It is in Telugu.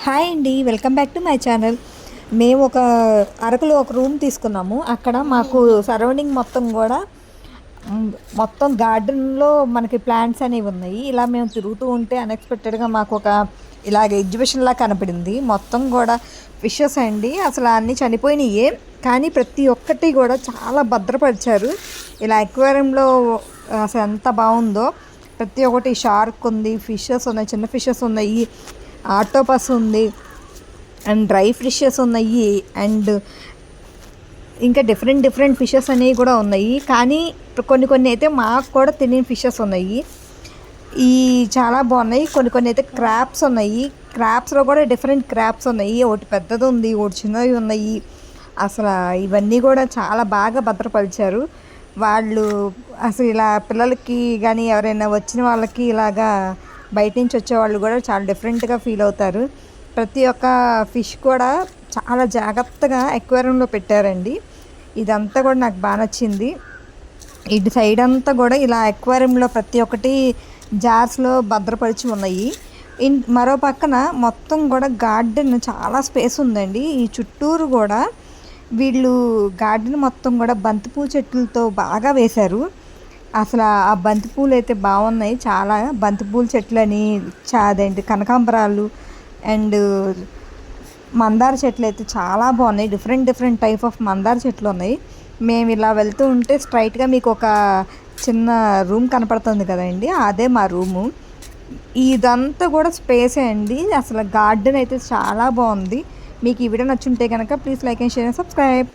హాయ్ అండి, welcome back to my channel. మేము అరకులో ఒక రూమ్ తీసుకున్నాము. అక్కడ మాకు సరౌండింగ్ మొత్తం కూడా మొత్తం గార్డెన్లో మనకి ప్లాంట్స్ అనేవి ఉన్నాయి. ఇలా మేము తిరుగుతూ ఉంటే అన్ఎక్స్పెక్టెడ్గా మాకు ఇలాగ ఎగ్జిబిషన్లా కనపడింది. మొత్తం కూడా ఫిషెస్ అండి, అసలు అన్నీ చనిపోయినాయే, కానీ ప్రతి ఒక్కటి కూడా చాలా భద్రపరిచారు. ఇలా అక్వేరియంలో అసలు ఎంత బాగుందో. ప్రతి ఒక్కటి షార్క్ ఉంది, ఫిషెస్ ఉన్నాయి, చిన్న ఫిషెస్ ఉన్నాయి, ఆక్టోపస్ ఉంది, అండ్ డ్రై ఫిషెస్ ఉన్నాయి, అండ్ ఇంకా డిఫరెంట్ ఫిషెస్ అనేవి కూడా ఉన్నాయి. కానీ కొన్ని అయితే మాకు కూడా తెలియని ఫిషెస్ ఉన్నాయి. ఈ చాలా బాగున్నాయి. కొన్ని అయితే క్రాప్స్ ఉన్నాయి. క్రాప్స్లో కూడా డిఫరెంట్ క్రాప్స్ ఉన్నాయి. ఒకటి పెద్దది ఉంది, ఒకటి చిన్నవి ఉన్నాయి. అసలు ఇవన్నీ కూడా చాలా బాగా భద్రపరిచారు వాళ్ళు. అసలు ఇలా పిల్లలకి కానీ ఎవరైనా వచ్చిన వాళ్ళకి ఇలాగా బయట నుంచి వచ్చేవాళ్ళు కూడా చాలా డిఫరెంట్గా ఫీల్ అవుతారు. ప్రతి ఒక్క ఫిష్ కూడా చాలా జాగ్రత్తగా అక్వేరియంలో పెట్టారండి. ఇదంతా కూడా నాకు బాగా నచ్చింది. ఇటు సైడ్ అంతా కూడా ఇలా అక్వేరియంలో ప్రతి ఒక్కటి జార్స్లో భద్రపరిచి ఉన్నాయి. మరో పక్కన మొత్తం కూడా గార్డెన్ చాలా స్పేస్ ఉందండి. ఈ చుట్టూరు కూడా వీళ్ళు గార్డెన్ మొత్తం కూడా బంతిపూ చెట్లతో బాగా వేశారు. అసలు ఆ బంతిపూలు అయితే బాగున్నాయి. చాలా బంతిపూల చెట్లని, అదేంటి కనకాంబరాలు అండ్ మందార చెట్లు అయితే చాలా బాగున్నాయి. డిఫరెంట్ టైప్ ఆఫ్ మందార చెట్లు ఉన్నాయి. మేము ఇలా వెళ్తూ ఉంటే స్ట్రైట్గా మీకు ఒక చిన్న రూమ్ కనపడుతుంది కదండి, అదే మా రూము. ఇదంతా కూడా స్పేసే అండి. అసలు గార్డెన్ అయితే చాలా బాగుంది. మీకు ఈ వీడియో నచ్చుంటే కనుక please like and share and subscribe.